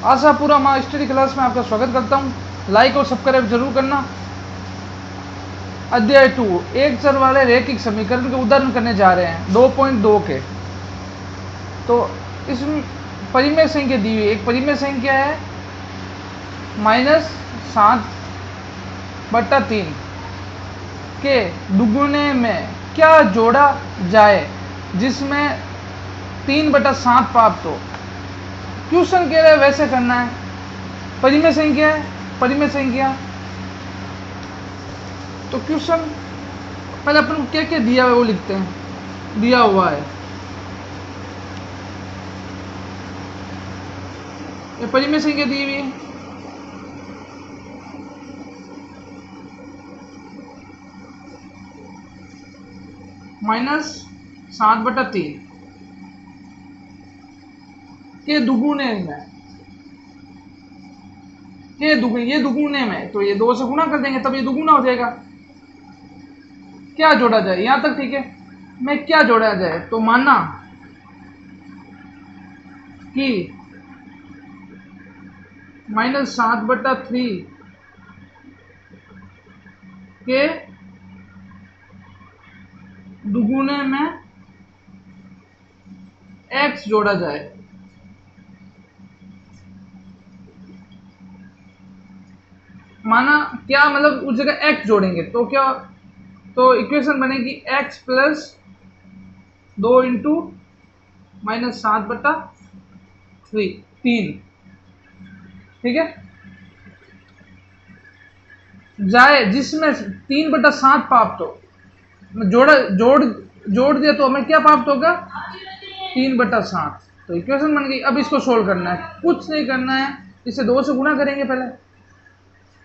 आशापुरा माँ study class में आपका स्वागत करता हूँ। लाइक और सब्सक्राइब जरूर करना। अध्याय 2 एक चर वाले रैखिक समीकरण के उदाहरण करने जा रहे हैं 2.2 के। तो इसमें परिमेय संख्या दी हुई, एक परिमेय संख्या है -7/3 के दुगुने में क्या जोड़ा जाए जिसमें 3/7 प्राप्त हो। क्वेश्चन कह रहे हैं वैसे करना है। परिमेय संख्या है, परिमेय संख्या। तो क्वेश्चन पहले अपन को क्या क्या दिया हुआ है वो लिखते हैं। दिया हुआ है ये परिमेय संख्या दी हुई है, -7/3 के दुगुने में, ये दुगुने में, तो ये 2 से गुणा कर देंगे तब ये दुगुना हो जाएगा। क्या जोड़ा जाए, यहां तक ठीक है। मैं क्या जोड़ा जाए, तो माना कि -7/3 के दुगुने में x जोड़ा जाए। माना क्या मतलब उस जगह x जोड़ेंगे तो क्या, तो इक्वेशन बनेगी x प्लस 2 इंटू -7/3 ठीक है, जाए जिसमें 3/7 प्राप्त हो। जोड़ दिया तो हमें क्या प्राप्त होगा, 3/7। तो इक्वेशन बन गई। अब इसको सोल्व करना है, कुछ नहीं करना है, इसे 2 से गुणा करेंगे पहले।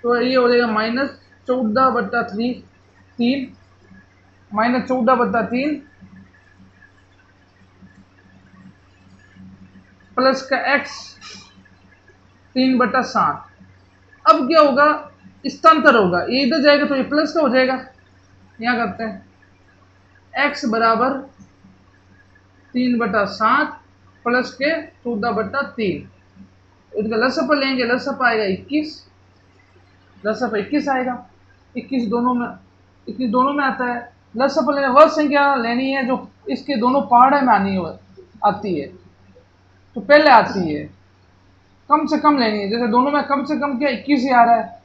तो ये हो जाएगा -14/3 -14/3 प्लस का x 3/7। अब क्या होगा, स्थानांतर होगा, ये इधर जाएगा तो ये प्लस का हो जाएगा। यहां करते हैं x बराबर 3/7 प्लस के 14/3। इसका लसअप लेंगे, लसअप आएगा 21, लसअप 21 आएगा। 21 दोनों में आता है। लसअप लेने वह संख्या लेनी है जो इसके दोनों पहाड़े में आती है, तो पहले आती है। कम से कम लेनी है, जैसे दोनों में कम से कम क्या 21 ही आ रहा है।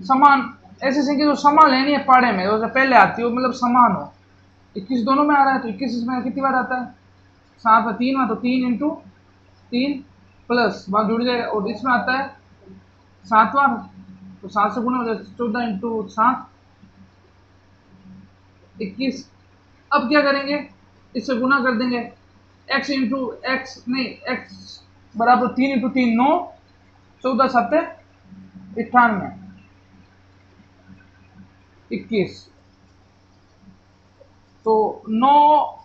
समान ऐसी संख्या जो समान लेनी है पहाड़े में, तो पहले आती है, मतलब समान हो। 21 दोनों में आ रहा है तो 21 इसमें कितनी बार आता है, 7 में 3 में, तो 3 इंटू 3 प्लस वहां जुड़ जाएगा। और इसमें आता है 7वां, तो 7 से गुना हो जाए 14 इंटू 7 21। अब क्या करेंगे, इससे गुना कर देंगे, x इंटू एक्स नहीं, x बराबर 3 इंटू 3 9, 14 7 98 21। तो 9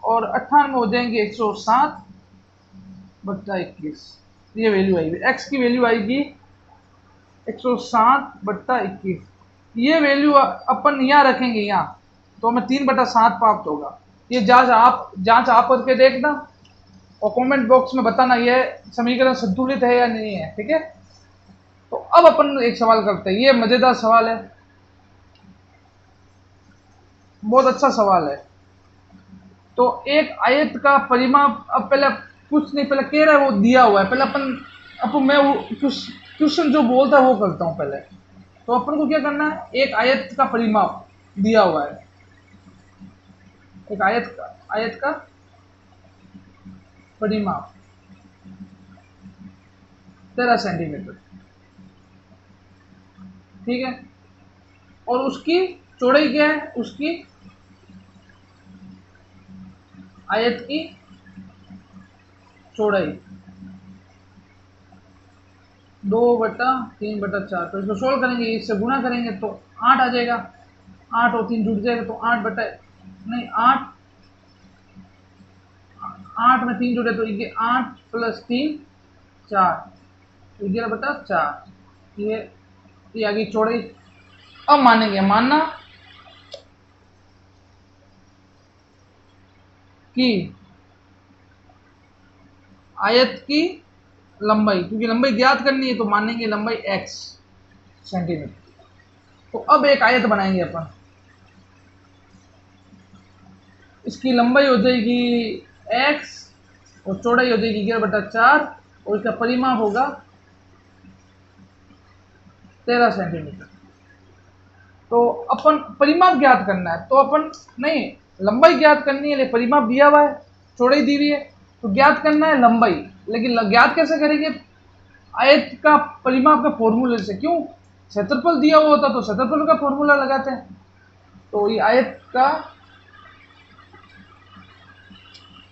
और 98 हो जाएंगे 107/21। ये वैल्यू आएगी, x की वैल्यू आएगी 107/21। ये वैल्यू अपन यहाँ रखेंगे, यहाँ तो हमें 3/7 प्राप्त होगा। ये जांच आप करके देखना और कमेंट बॉक्स में बताना ये समीकरण संतुलित है या नहीं है, ठीक है। तो अब अपन एक सवाल करते हैं, ये मजेदार सवाल है, बहुत अच्छा सवाल है। तो एक आयत का परिमाप, अब पहले कुछ नहीं, पहले कह रहा है वो दिया हुआ है, पहले अपन मैं क्वेश्चन जो बोलता है वो करता हूं पहले। तो अपन को क्या करना है, एक आयत का परिमाप दिया हुआ है, एक आयत का परिमाप 13 सेंटीमीटर, ठीक है। और उसकी चौड़ाई क्या है, उसकी आयत की चौड़ाई 2/3/4। तो इसको सोल्व करेंगे, इससे गुणा करेंगे तो 8 आ जाएगा। 8 और 3 जुड़ जाएगा तो 8 में 3 जुड़े तो ये 8 प्लस 3 4, 11/4। ये आगे चौड़ाई। अब मानेंगे, मानना कि आयत की लंबाई, क्योंकि लंबाई ज्ञात करनी है तो मानेंगे लंबाई x सेंटीमीटर। तो अब एक आयत बनाएंगे अपन, इसकी लंबाई हो जाएगी x और चौड़ाई हो जाएगी 11/4 और इसका परिमाप होगा 13 सेंटीमीटर। तो अपन परिमाप ज्ञात करना है, तो अपन नहीं, लंबाई ज्ञात करनी है, परिमाप दिया हुआ है, चौड़ाई दी हुई है, तो ज्ञात करना है लंबाई। लेकिन ज्ञात कैसे करेंगे? आयत का परिमाप का फॉर्मूले से। क्यों? क्षेत्रफल दिया हुआ होता तो क्षेत्रफल का फॉर्मूला लगाते हैं। तो ये आयत का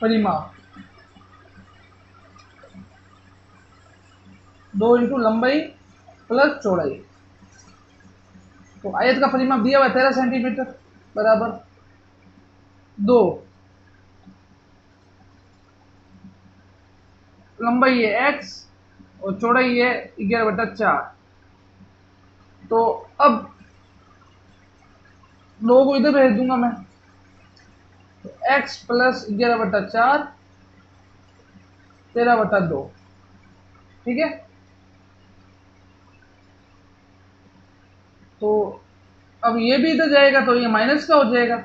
परिमाप 2 इंटू लंबाई प्लस चौड़ाई। तो आयत का परिमाप दिया हुआ है 13 सेंटीमीटर बराबर 2, लंबाई है x और चौड़ाई है 11/4। तो अब 2 को इधर भेज दूंगा मैं, तो x प्लस 11/4 13/2, ठीक है। तो अब ये भी इधर जाएगा तो ये माइनस का हो जाएगा,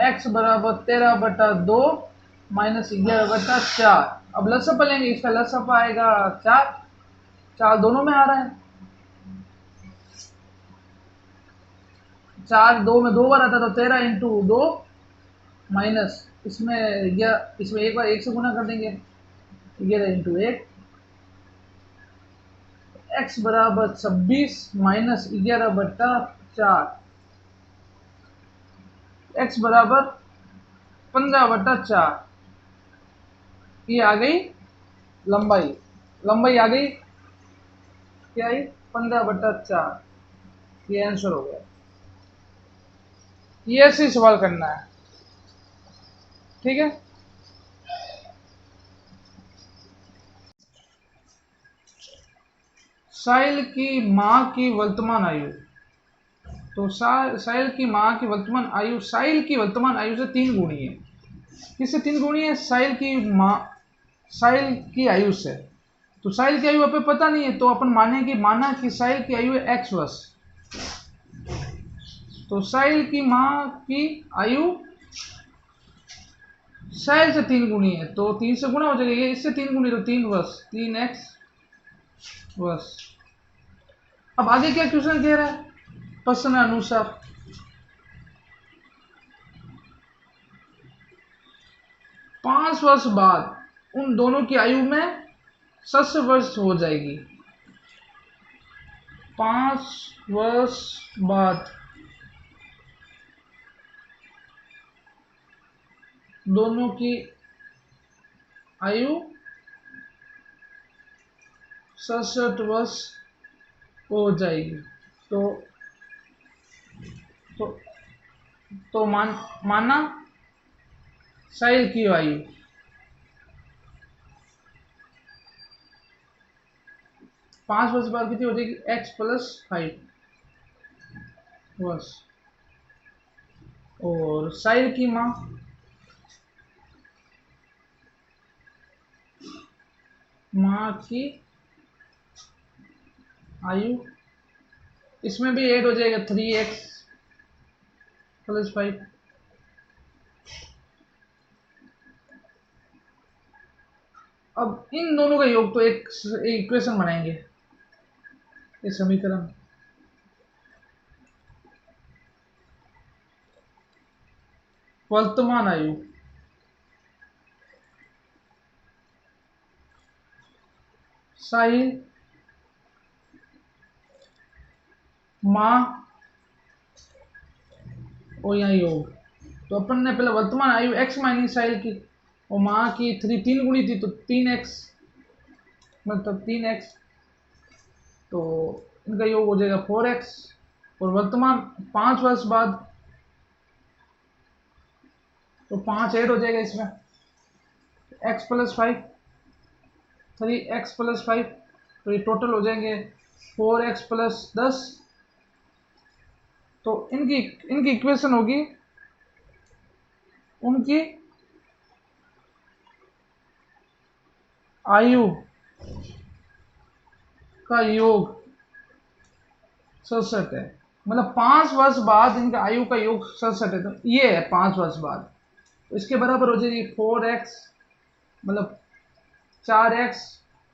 x बराबर 13/2 माइनस 11/4। अब लसअप लेंगे, इसका लसअप आएगा 4, 4 दोनों में आ रहा है, 4 2 में 2 बार आता है, तो 13 इंटू 2 माइनस इसमें या इसमें एक बार 1 से गुना कर देंगे, 11 इंटू 1, x बराबर 26 माइनस 11/4, x बराबर 15/4। ये आ गई लंबाई, लंबाई आ गई क्या आई? 15/4। ये आंसर हो गया। ये ऐसे ही सवाल करना है, ठीक है। साहिल की माँ की वर्तमान आयु, तो साहिल की माँ की वर्तमान आयु साहिल की वर्तमान आयु से 3 गुणी है। किससे 3 गुणी है? साहिल की माँ, साहिल की आयु से। तो साहिल की आयु अपन पता नहीं है, तो अपन माना कि साहिल की आयु है x वर्ष। तो साहिल की माँ की आयु साहिल से 3 गुणी है, तो 3 से गुना हो जाएगा, ये इससे 3 गुणी, तो 3 वर्ष, 3x वर्ष। अब आगे क्या क्वेश्चन कह रहा है? प्रश्न अनुसार 5 वर्ष बाद उन दोनों की आयु में 7 वर्ष हो जाएगी। 5 वर्ष बाद दोनों की आयु 67 वर्ष हो जाएगी। तो तो तो माना साहिल की आयु 5 वर्ष बाद कितनी हो जाएगी? x प्लस 5 वर्ष। और साहिल की माँ की आयु, इसमें भी ऐड हो जाएगा 3x प्लस 5। अब इन दोनों का योग, तो एक इक्वेशन बनाएंगे, ये समीकरण। वर्तमान आयु साहिल माँ और यहाँ योग, तो अपन ने पहले वर्तमान आयु x मानी साहिल की, और माँ की 3 गुणी थी, तो 3x मतलब 3x, तो इनका योग हो जाएगा 4x। और वर्तमान 5 वर्ष बाद, तो 5 ऐड हो जाएगा इसमें, x प्लस 5, 3x प्लस 5, तो ये टोटल हो जाएंगे 4x प्लस 10। तो इनकी इक्वेशन होगी, उनकी आयु का योग 67 है, मतलब 5 वर्ष बाद इनका आयु का योग 67 है, तो ये है 5 वर्ष बाद, तो इसके बराबर हो जाएगी 4x, मतलब 4x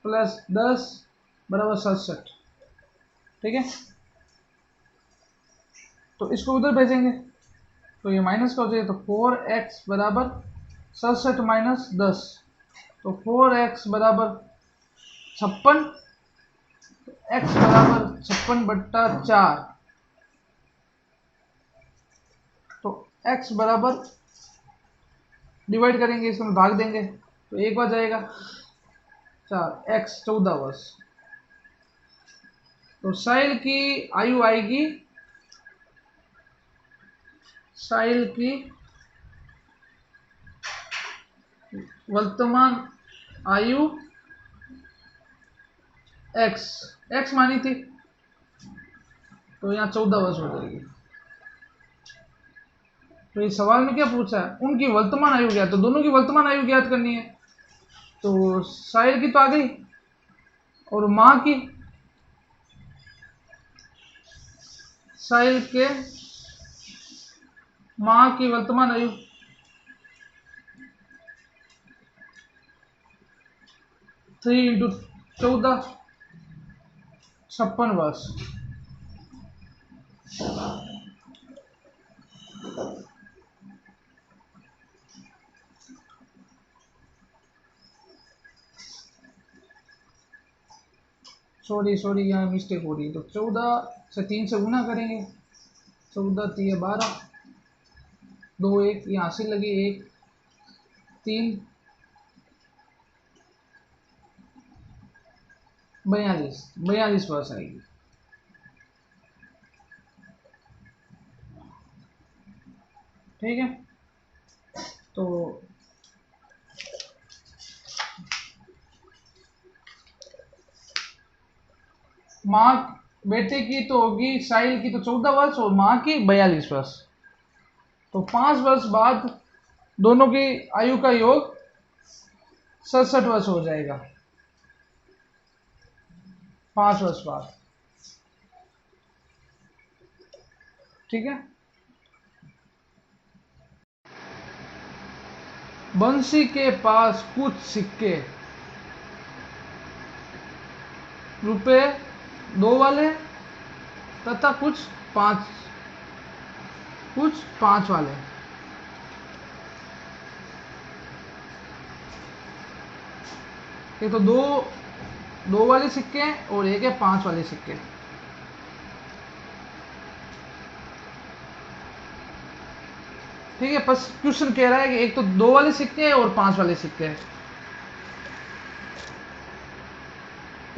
प्लस 10 बराबर 67। ठीक है, तो इसको उधर भेजेंगे तो ये माइनस का हो जाएगा, तो 4x बराबर 67 माइनस 10, तो 4x बराबर 56, x बराबर 56/4, तो x बराबर डिवाइड करेंगे, इसमें भाग देंगे तो एक बार जाएगा 4, x 14 वर्ष, तो साहिल की आयु आएगी, साहिल की वर्तमान आयु x मानी थी, तो यहाँ 14 वर्ष हो जाएगी। तो इस सवाल में क्या पूछा है, उनकी वर्तमान आयु ज्ञात, तो दोनों की वर्तमान आयु ज्ञात करनी है, तो साहिल की तो आ गई, और माँ की, साहिल के माँ की वर्तमान आयु 3 × 14 56 वर्ष। सॉरी यहाँ मिस्टेक हो रही है, तो 14 से 3 से गुना करेंगे, 14 3 12, 2 1 यहाँ 80 लगी, 1 3 42 वर्ष आएगी। ठीक है, तो माँ बेटे की तो होगी, साहिल की तो 14 वर्ष और माँ की 42 वर्ष, तो 5 वर्ष बाद दोनों की आयु का योग 67 वर्ष हो जाएगा, 5 वर्ष बाद। ठीक है, बंसी के पास कुछ सिक्के रुपए 2 वाले तथा कुछ 5 वाले, ये तो दो वाले सिक्के हैं और एक है 5 वाले सिक्के। ठीक है, बस क्वेश्चन कह रहा है कि एक तो 2 वाले सिक्के हैं और 5 वाले सिक्के हैं।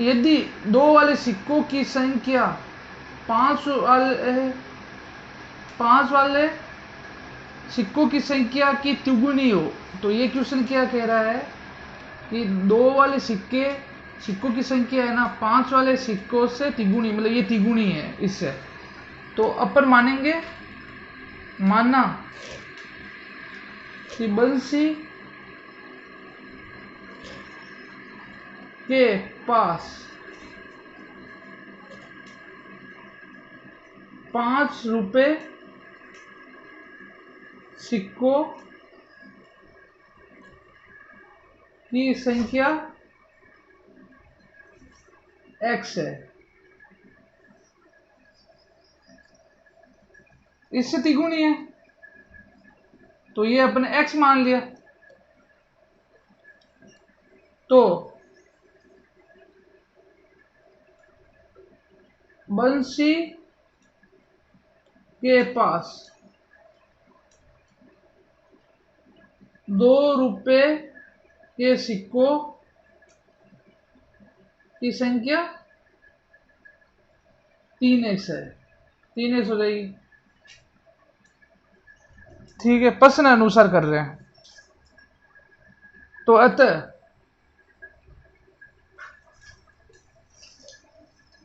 यदि 2 वाले सिक्कों की संख्या 5 वाले सिक्कों की संख्या की तिगुनी हो, तो ये क्वेश्चन क्या कह रहा है कि 2 वाले सिक्कों की संख्या है ना 5 वाले सिक्कों से तिगुनी, मतलब ये तिगुनी है इससे, तो अपन माना कि बंसी के पास 5 रुपए सिक्कों की संख्या x है, इससे तिगुनी है, तो ये अपने x मान लिया, तो बंसी के पास 2 रुपए के सिक्कों की संख्या 3x है, 3x हो जाएगी। ठीक है, प्रश्न अनुसार कर रहे हैं, तो अतः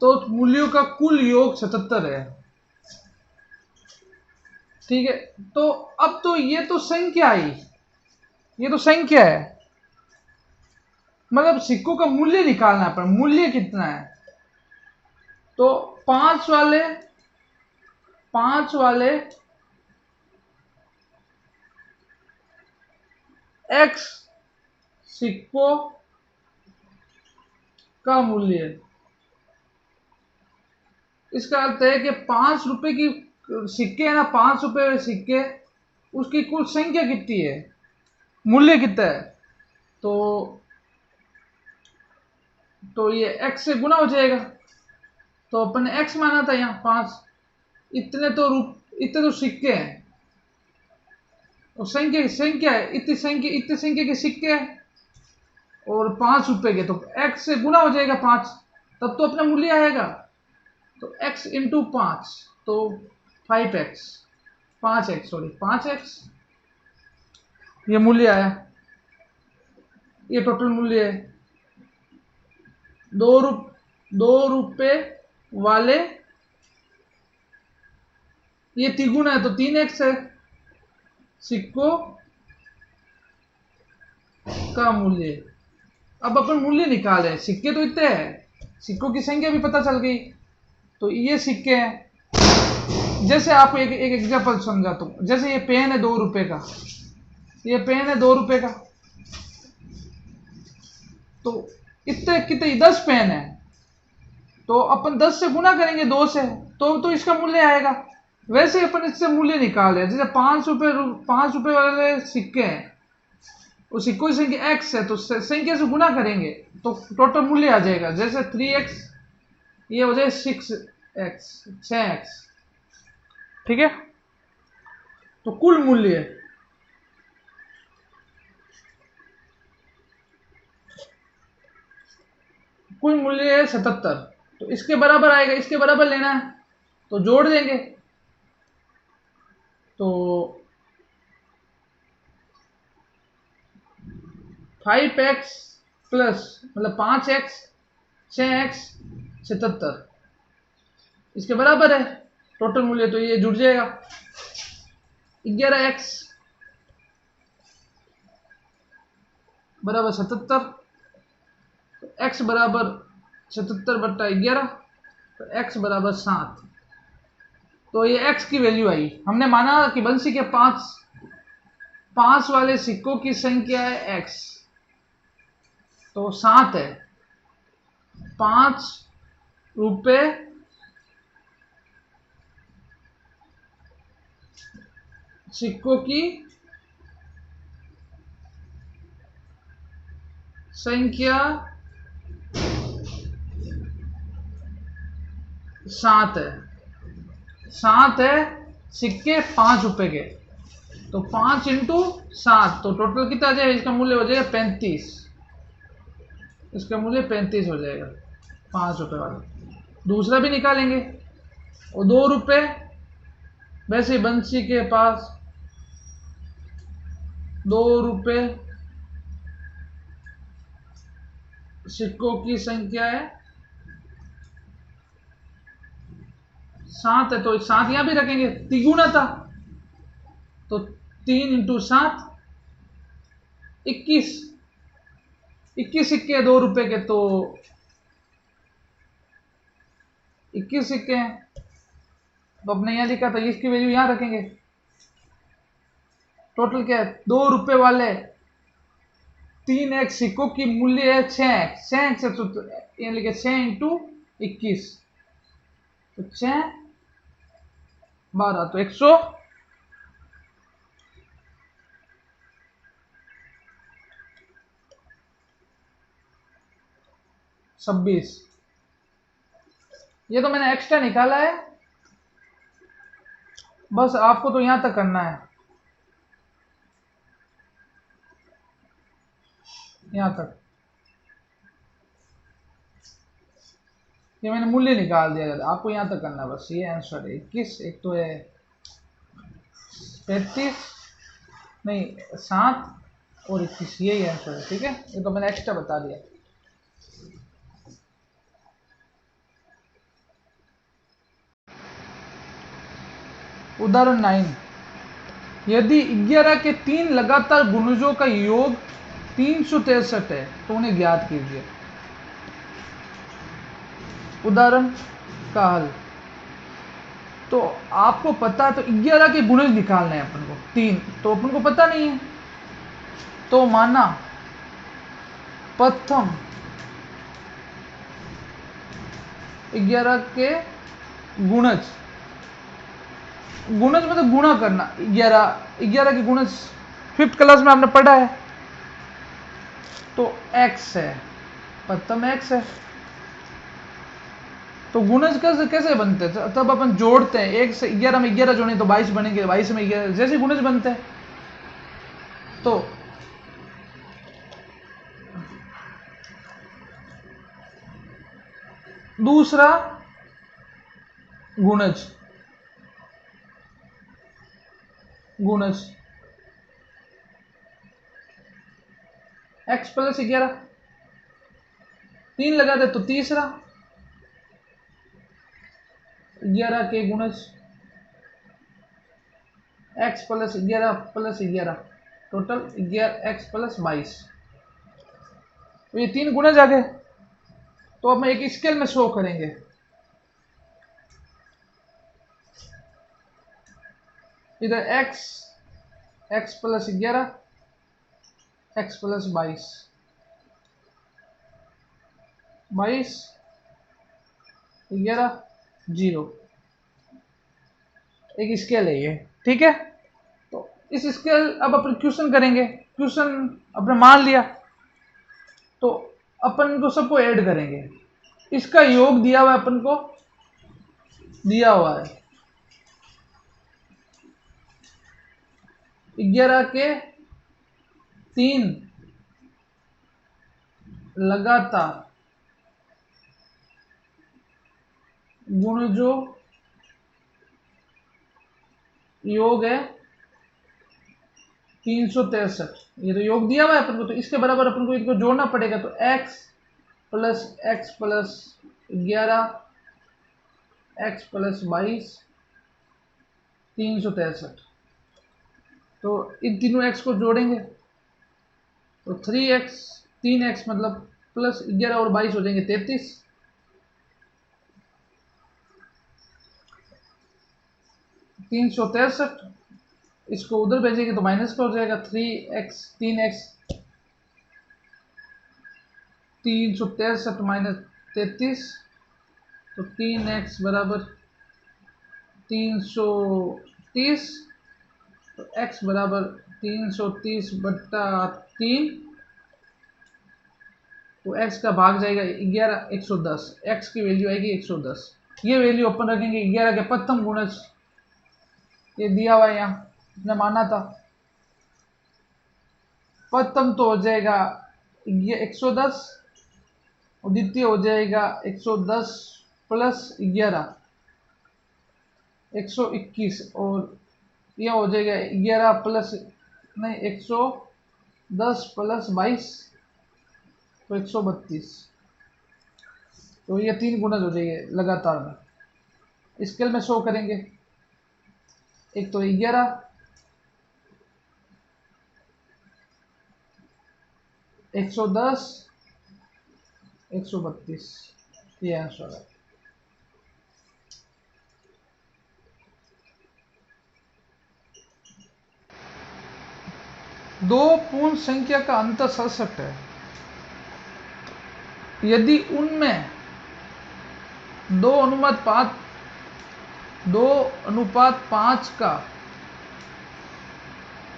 तो मूल्यों का कुल योग 77 है। ठीक है, तो अब तो ये तो संख्या आई, ये तो संख्या है, मतलब सिक्कों का मूल्य निकालना है, पर मूल्य कितना है, तो पांच वाले एक्स सिक्कों का मूल्य, इसका अर्थ है कि 5 रुपए की सिक्के है ना, 5 रुपए के सिक्के, उसकी कुल संख्या कितनी है, मूल्य कितना है, तो ये x से गुना हो जाएगा। तो अपन ने x माना था यहाँ 5, इतने तो सिक्के हैं, और संख्या है, इतनी संख्या के सिक्के हैं और 5 रुपए के, तो x से गुना हो जाएगा 5, तब तो अपना मूल्य आएगा। तो x इंटू 5, तो 5x, ये मूल्य आया, ये टोटल मूल्य है। 2 रुपए वाले, ये तिगुना है तो 3x है, सिक्कों का मूल्य। अब अपन मूल्य निकाले, सिक्के तो इतने हैं, सिक्कों की संख्या भी पता चल गई, तो ये सिक्के हैं। जैसे आपको एक एग्जांपल समझाता हूं, जैसे ये पेन है 2 रुपए का, ये पेन है 2 रुपए का, तो इतने कितने 10 पेन है, तो अपन 10 से गुना करेंगे 2 से, तो इसका मूल्य आएगा। वैसे अपन इससे मूल्य निकाले, जैसे 5 रुपए वाले सिक्के हैं, उस सिक्कों की संख्या x है, तो संख्या से गुना करेंगे तो टोटल मूल्य आ जाएगा। जैसे 3x, ये हो जाए 6x, ठीक है। तो कुल मूल्य है 77, तो इसके बराबर आएगा, इसके बराबर लेना है तो जोड़ देंगे, तो 5x प्लस मतलब 5x 6x 77, इसके बराबर है टोटल मूल्य, तो ये जुड़ जाएगा 11x बराबर 77, तो x बराबर 77/11, तो x बराबर 7। तो ये x की वैल्यू आई। हमने माना कि बंसी के 5 वाले सिक्कों की संख्या है x, तो 7 है। 5 रुपए सिक्कों की संख्या 7 है। 7 है सिक्के 5 रुपए के, तो 5 इंटू 7, तो टोटल कितना आ जाएगा, इसका मूल्य हो जाएगा 35, इसका मूल्य 35 हो जाएगा 5 रुपए वाला। दूसरा भी निकालेंगे, और 2 रुपए, वैसे बंसी के पास 2 रुपए सिक्कों की संख्या है 7 है, तो 7 यहां भी रखेंगे, तिगुना था, तो 3 इंटू 7 21 सिक्के 2 रुपए के, तो 21 सिक्के हैं। तो अपने यहां लिखा था, इसकी वैल्यू यहां रखेंगे। टोटल क्या है, 2 रुपए वाले 3x सिक्कों की मूल्य है 6x है, तो ये लिखे 6 इंटू 21, तो 6 12, तो 126। ये तो मैंने एक्स्ट्रा निकाला है, बस आपको तो यहां तक करना है, यहां तक। ये मैंने मूल्य निकाल दिया, आपको यहां तक करना है बस। ये आंसर है 21, एक तो है 35 नहीं 7 और 21, यही आंसर है, ठीक है। ये तो मैंने एक्स्ट्रा बता दिया। उदाहरण 9, यदि 11 के 3 लगातार गुणजों का योग 363 है तो उन्हें ज्ञात कीजिए। उदाहरण का हल। तो आपको पता है, तो 11 के गुणज निकालना है अपन को, 3 तो अपन को पता नहीं है, तो माना प्रथम 11 के गुणज, गुणज मतलब गुणा करना, 11 के गुणज 5th क्लास में आपने पढ़ा है, तो x है, प्रथम x है। तो गुणज कैसे कैसे बनते हैं, तब अपन जोड़ते हैं, 1 से 11 में 11 जोड़ें तो 22 बनेंगे, 22 में 11 जैसे गुणज बनते हैं। तो दूसरा गुणज, गुणज x प्लस 11, 3 लगा दे तो तीसरा 11 के गुणज x plus 11 plus 11 total 11 x plus 22, तो ये 3 गुणज आ गए। तो अब हम एक स्केल में शो करेंगे, इधर x प्लस 11 x प्लस 22 11 0, एक स्केल है ये, ठीक है। तो इस स्केल अब अपन क्वेश्चन करेंगे, क्वेश्चन अपने मान लिया, तो अपन को सबको ऐड करेंगे, इसका योग दिया हुआ है, अपन को दिया हुआ है 11 के 3 लगातार गुणजों योग है 363, ये तो योग दिया हुआ है अपन को, तो इसके बराबर अपन को इनको जोड़ना पड़ेगा, तो x प्लस 11 x प्लस 22 363, तो इन तीनों x को जोड़ेंगे तो 3x मतलब प्लस 11 और 22 हो जाएंगे 33, 363, इसको उधर भेजेंगे तो माइनस का हो जाएगा, 3x 363 माइनस 33, तो 3x बराबर 330, तो x बराबर 330 बट्टा 3, तो x का भाग जाएगा 11 110, x की वैल्यू आएगी 110, ये वैल्यू अपन रखेंगे 11 के प्रथम गुणज, ये दिया हुआ है यहाँ, इसने माना था प्रथम तो हो जाएगा ये 110 और द्वितीय हो जाएगा 110 प्लस 11 121, और यह हो जाएगा 11 प्लस नहीं 110 प्लस 22 तो 132, तो ये 3 गुणज हो जाएंगे लगातार में, स्केल में शो करेंगे, एक तो 11 110 132, ये आंसर है। दो पूर्ण संख्या का अंतर 67 है, यदि उनमें 2:5 का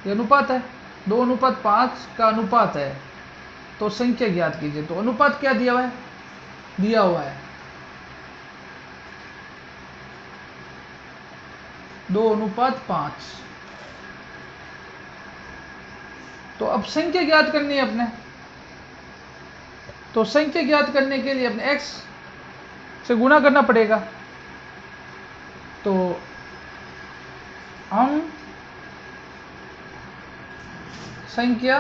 ये अनुपात है, 2:5 का अनुपात है, तो संख्या ज्ञात कीजिए। तो अनुपात क्या दिया हुआ है, दिया हुआ है 2:5, तो अब संख्या ज्ञात करनी है अपने, तो संख्या ज्ञात करने के लिए अपने x से गुणा करना पड़ेगा, तो हम संख्या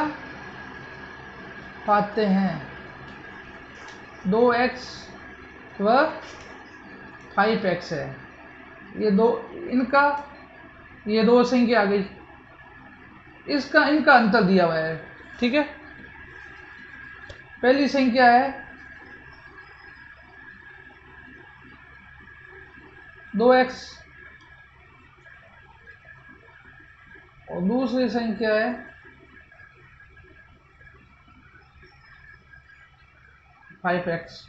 पाते हैं 2x व 5x है, ये दो इनका, ये दो संख्या आ गई, इसका इनका अंतर दिया हुआ है, ठीक है। पहली संख्या है 2x और दूसरी संख्या है 5x।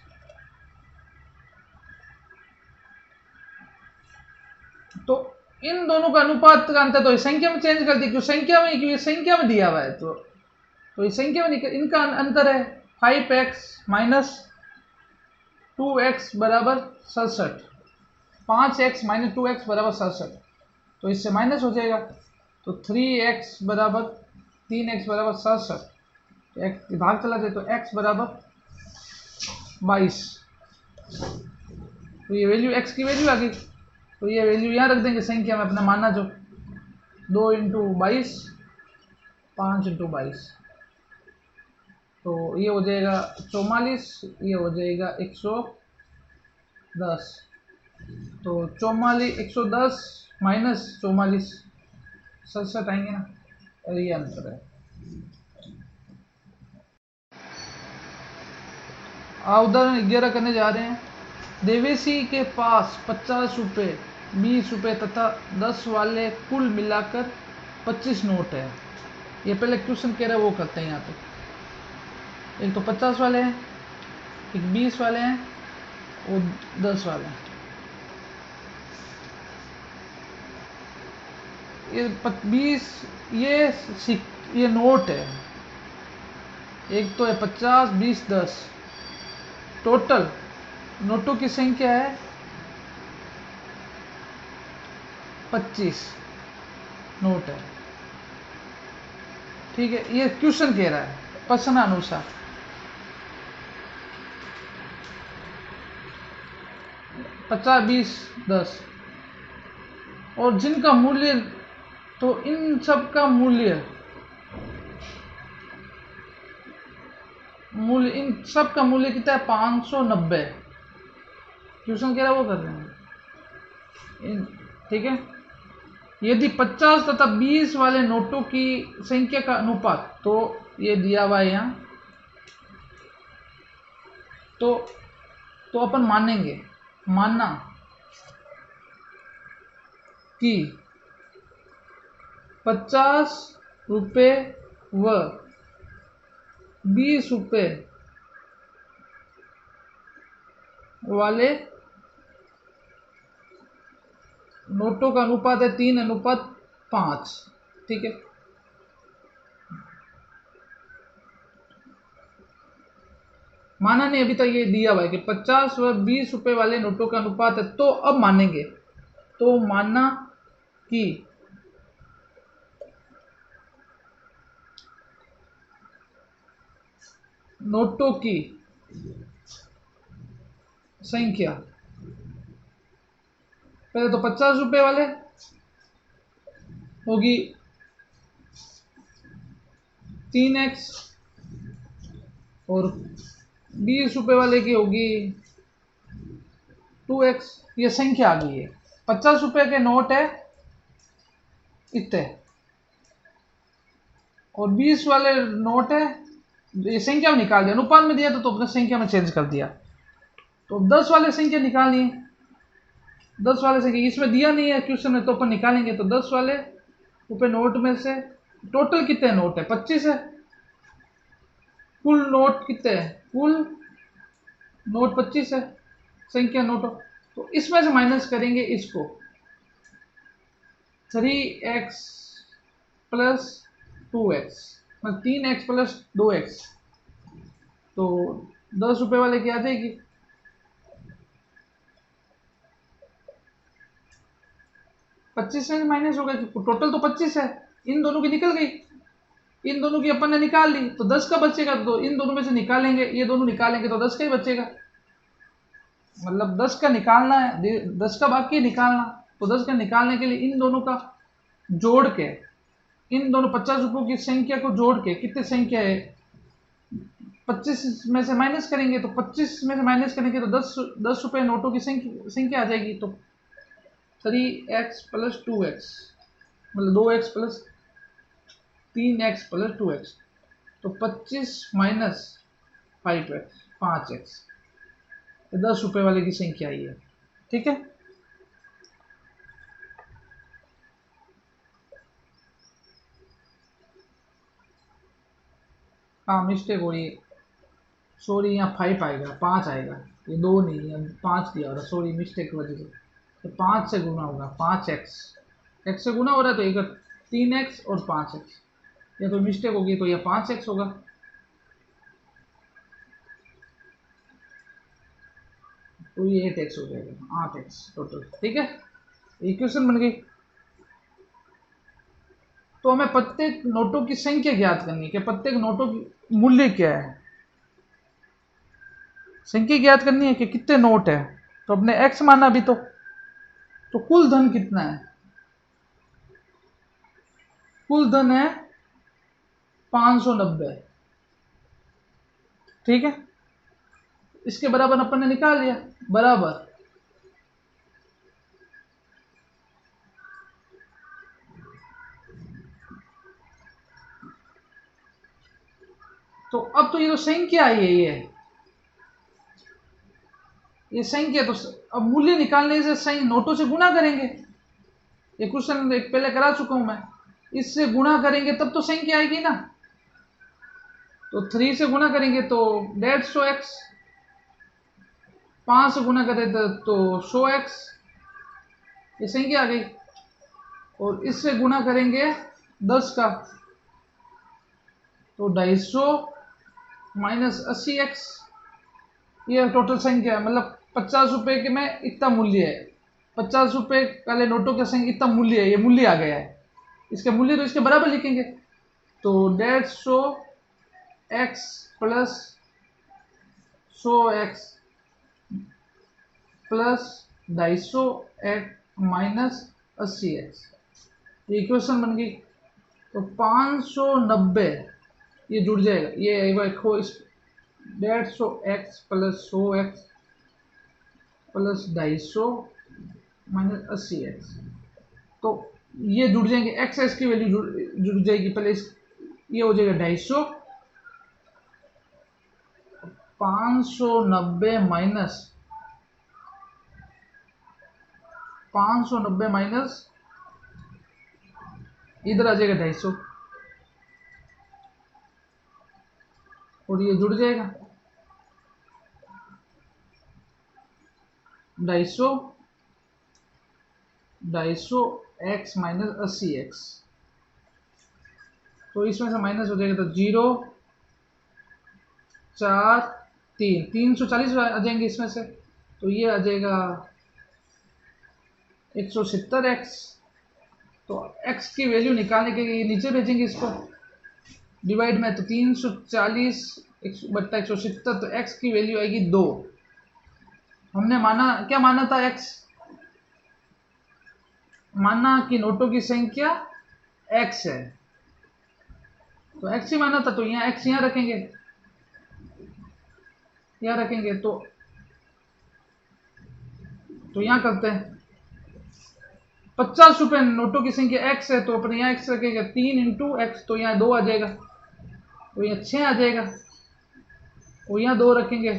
तो इन दोनों का अनुपात का अंतर तो संख्या में चेंज कर दी, क्यों संख्या में, क्योंकि संख्या में दिया हुआ है तो इस संख्या में इनका अंतर है 5x माइनस 2x बराबर 67, 5x माइनस 2x बराबर 67, तो इससे माइनस हो जाएगा, तो 3x बराबर 3x बराबर 67, तो x भाग चला जाए तो x बराबर 22, तो ये वैल्यू x की वैल्यू आ गई। तो ये वैल्यू यहाँ रख देंगे संख्या में अपना माना जो 2 इंटू 22, 5 इंटू 22, तो ये हो जाएगा 44, ये हो जाएगा 110, तो 44 110 माइनस 44 67 आएंगे ना, और ये आंसर है। उदाहरण 11 करने जा रहे हैं। देवेशी के पास 50 रुपये, 20 रुपये तथा 10 वाले कुल मिलाकर 25 नोट है। ये पहले क्वेश्चन कह रहा है वो करते हैं यहाँ पे। एक तो 50 वाले हैं, एक 20 वाले हैं और 10 वाले हैं। ये 20 ये नोट है, एक तो है 50, 20, 10, टोटल नोटों की संख्या है 25 नोट है। ठीक है, ये क्वेश्चन कह रहा है प्रश्नानुसार। पचास, 20, 10 और जिनका मूल्य, तो इन सब का मूल्य इन सब का मूल्य कितना है 590। क्वेश्चन कह रहा है वो कर रहे हैं। ठीक है, यदि 50 तथा 20 वाले नोटों की संख्या का अनुपात, तो ये दिया हुआ है यहाँ, तो अपन मानना कि 50 रुपये व 20 रुपये वाले नोटों का अनुपात है 3:5। ठीक है, माना नहीं, अभी तक ये दिया हुआ है कि 50 व 20 रुपये वाले नोटों का अनुपात है, तो अब मानेंगे। तो मानना कि नोटों की संख्या, पहले तो 50 रुपये वाले होगी 3x और 20 रुपये वाले की होगी 2x। ये संख्या आ गई है। 50 रुपये के नोट है इतने और 20 वाले नोट है, ये संख्या में निकाल दिया, अनुपात में दिया तो अपने संख्या में चेंज कर दिया। तो 10 वाले संख्या निकालनी है, 10 वाले संख्या इसमें दिया नहीं है क्वेश्चन में, तो अपन निकालेंगे। तो 10 वाले रुपये नोट में से टोटल कितने नोट है 25 है, कुल नोट कितने हैं, कुल नोट 25 है संख्या नोट, तो इसमें से माइनस करेंगे इसको 3x प्लस 2x, मतलब 3x प्लस 2x, तो 10 रुपये वाले की आ जाएगी 25 में माइनस होगा, टोटल तो 25 है, इन दोनों की निकल गई, इन दोनों की अपन ने निकाल ली, तो 10 का बचेगा, तो इन दोनों में से निकालेंगे, ये दोनों निकालेंगे तो 10 का ही बचेगा, मतलब 10 का निकालना है, 10 का बाकी निकालना, तो 10 का निकालने के लिए इन दोनों का जोड़ के, इन दोनों 50 रुपयों की संख्या को जोड़ के, कितनी संख्या है 25 में से माइनस करेंगे, तो 25 में से माइनस करेंगे तो 10 रुपये नोटों की संख्या आ जाएगी। तो 3x प्लस 2x, मतलब 2x plus 3x plus 2x, तो 25 माइनस 5x 10 रुपये वाले की संख्या आई है। ठीक है, हाँ मिस्टेक हो रही है, सॉरी, यहाँ 5 आएगा, 5 आएगा, ये 2 नहीं है, 5 दिया हो रहा, सॉरी मिस्टेक की वजह से। तो 5 से गुना होगा, 5x, x से गुना हो रहा है तो एक 3x और 5x, ये तो मिस्टेक होगी तो ये 5x होगा। तो ये 8x हो जाएगा, 8x टोटल। ठीक है, इक्वेशन बन गई। तो हमें प्रत्येक नोटों की संख्या ज्ञात करनी है कि प्रत्येक नोटों की मूल्य क्या है, संख्या ज्ञात करनी है कि कितने नोट है। तो अपने x माना अभी तो कुल धन कितना है, कुल धन है 590। ठीक है, इसके बराबर अपन ने निकाल लिया, बराबर तो अब तो ये जो संख्या आई है, ये संख्या, तो अब मूल्य निकालने से नोटों से गुणा करेंगे। ये क्वेश्चन एक पहले करा चुका हूं मैं, इससे गुणा करेंगे तब तो संख्या आएगी ना। तो 3 से गुणा करेंगे तो 150x, 5 से गुणा करें तो 100x, ये संख्या आ गई। और इससे गुणा करेंगे 10 का तो 250 माइनस 80x, ये टोटल संख्या है। मतलब 50 रुपए के में इतना मूल्य है, 50 रुपए वाले नोटों के संख्या इतना मूल्य है, ये मूल्य आ गया है। इसके मूल्य तो इसके बराबर लिखेंगे, तो 150x plus 100x plus 250x minus 80x, ये इक्वेशन बन गई। तो 590 ये जुड़ जाएगा, ये एक 150x plus 100x plus 250 minus 80x, तो ये जुड़ जाएंगे, एक्स एक्स की वैल्यू जुड़ जाएगी। पहले ये हो जाएगा 250, 590 माइनस 590 माइनस इधर आ जाएगा 250 और ये जुड़ जाएगा 250 एक्स माइनस 80x, तो इसमें से माइनस हो जाएगा तो 0 4 3 340 आ जाएंगे इसमें से, तो ये आ जाएगा 170x। तो x की वैल्यू निकालने के लिए नीचे भेजेंगे इसको डिवाइड में, तो 340 बट्टा 170, तो x की वैल्यू आएगी 2। हमने माना क्या, माना था x, माना कि नोटों की संख्या x है, तो x ही माना था, तो यहाँ x यहाँ रखेंगे, यहाँ रखेंगे, तो यहाँ करते हैं 50 रुपए नोटों की संख्या x है, तो अपने यहाँ x रखेंगे 3 इंटू एक्स, तो यहाँ 2 आ जाएगा, तो यहाँ 6 आ जाएगा, और यहाँ 2 रखेंगे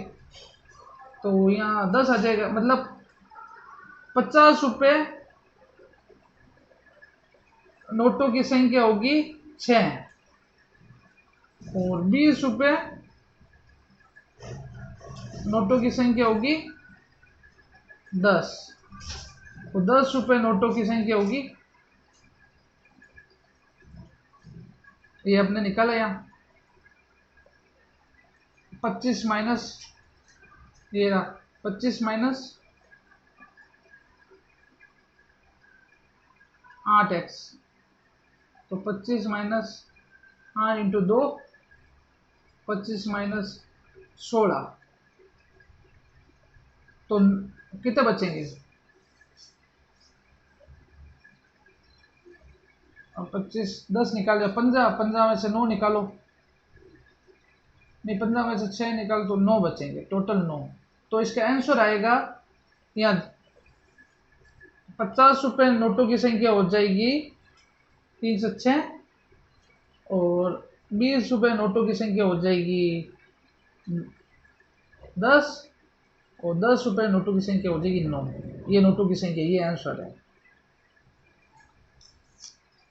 तो यहाँ 10 आ जाएगा। मतलब 50 रुपए नोटों की संख्या होगी 6 और 20 रुपए नोटों की संख्या होगी 10, तो 10 रुपए नोटों की संख्या होगी, ये अपने निकाला यहाँ 25 माइनस, ये रहा 25 माइनस 8x, तो 25 माइनस 8 इंटू 2, 25 माइनस 16, तो कितने बचेंगे। अब 25 10 निकाल दिया, 15 में से 9 निकालो, नहीं 15 में से 6 निकालो तो 9 बचेंगे, टोटल 9। तो इसका आंसर आएगा यहाँ 50 रुपए नोटों की संख्या हो जाएगी 3 से 6 और 20 रुपए नोटों की संख्या हो जाएगी 10 और 10 रुपए नोटों की संख्या हो जाएगी 9। ये नोटों की संख्या, ये आंसर है।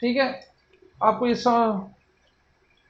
ठीक है, आपको ये